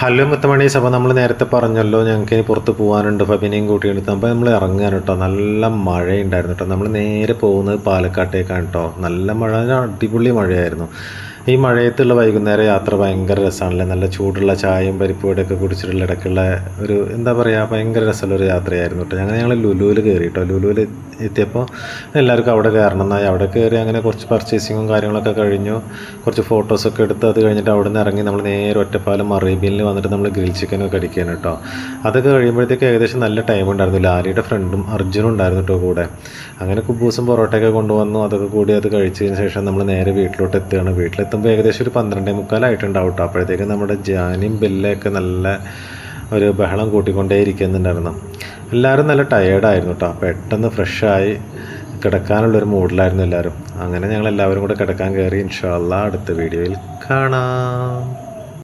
Hello മുത്തമണീസ്, അപ്പോൾ നമ്മൾ നേരത്തെ പറഞ്ഞല്ലോ ഞങ്ങൾക്ക് ഇനി പുറത്ത് പോകാനുണ്ട് ഫബിനെയും കൂട്ടിയെടുത്ത്. അപ്പോൾ നമ്മൾ ഇറങ്ങാൻ കേട്ടോ. നല്ല മഴയുണ്ടായിരുന്നു കേട്ടോ. നമ്മൾ നേരെ പോകുന്നത് പാലക്കാട്ടേക്കാണ് കേട്ടോ. നല്ല മഴ, അടിപൊളി മഴയായിരുന്നു. ഈ മഴയത്തുള്ള വൈകുന്നേരം യാത്ര ഭയങ്കര രസമാണല്ലേ. നല്ല ചൂടുള്ള ചായയും പരിപ്പുവടയൊക്കെ കുടിച്ചിട്ടുള്ള ഇടയ്ക്കുള്ള ഒരു എന്താ പറയുക, ഭയങ്കര രസമുള്ളൊരു യാത്രയായിരുന്നു കേട്ടോ. ഞങ്ങൾ ലുലുവിൽ കയറി കേട്ടോ. ലുലുവിൽ എത്തിയപ്പോൾ എല്ലാവർക്കും അവിടെ കയറണം എന്നായി. അവിടെ കയറി അങ്ങനെ കുറച്ച് പർച്ചേസിങ്ങും കാര്യങ്ങളൊക്കെ കഴിഞ്ഞു. കുറച്ച് ഫോട്ടോസൊക്കെ എടുത്ത് അത് കഴിഞ്ഞിട്ട് അവിടെ നിന്ന് ഇറങ്ങി നമ്മൾ നേരെ ഒറ്റപ്പാലം അറേബ്യനിൽ വന്നിട്ട് നമ്മൾ ഗ്രിൽ ചിക്കനൊക്കെ അടിക്കുകയാണ് കേട്ടോ. അതൊക്കെ കഴിയുമ്പോഴത്തേക്ക് ഏകദേശം നല്ല ടൈം ഉണ്ടായിരുന്നു. ലാലിയുടെ ഫ്രണ്ടും അർജുനും ഉണ്ടായിരുന്നു കേട്ടോ കൂടെ. അങ്ങനെ കുബൂസും പൊറോട്ടയൊക്കെ കൊണ്ടുവന്നു. അതൊക്കെ കൂടി അത് കഴിച്ചതിന് ശേഷം നമ്മൾ നേരെ വീട്ടിലോട്ട് എത്തുകയാണ്. വീട്ടിലെത്തുമ്പോൾ ഏകദേശം ഒരു 12:45 കേട്ടോ. അപ്പോഴത്തേക്കും നമ്മുടെ ജാനിയും ബെല്ലയൊക്കെ നല്ല ഒരു ബഹളം കൂട്ടിക്കൊണ്ടേ ഇരിക്കുന്നുണ്ടായിരുന്നു. എല്ലാവരും നല്ല ടയേർഡായിരുന്നു കേട്ടോ. പെട്ടെന്ന് ഫ്രഷായി കിടക്കാനുള്ളൊരു മൂഡിലായിരുന്നു എല്ലാവരും. അങ്ങനെ ഞങ്ങൾ എല്ലാവരും കൂടെ കിടക്കാൻ കയറി. ഇൻഷാ അല്ലാഹ് അടുത്ത വീഡിയോയിൽ കാണാം.